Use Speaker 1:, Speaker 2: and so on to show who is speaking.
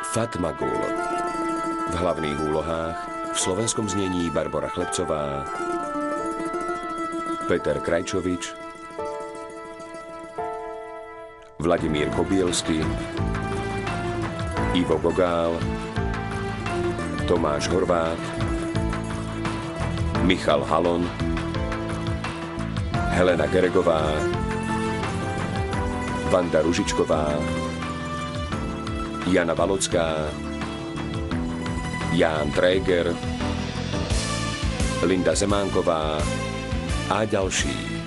Speaker 1: Fatmagul. V hlavných úlohách v slovenskom znení Barbora Chlebcová, Peter Krajčovič, Vladimír Kobielsky, Ivo Gogál, Tomáš Horvát, Michal Halon, Helena Geregová, Vanda Ružičková, Jana Valocká, Ján Tréger, Linda Zemánková a ďalší.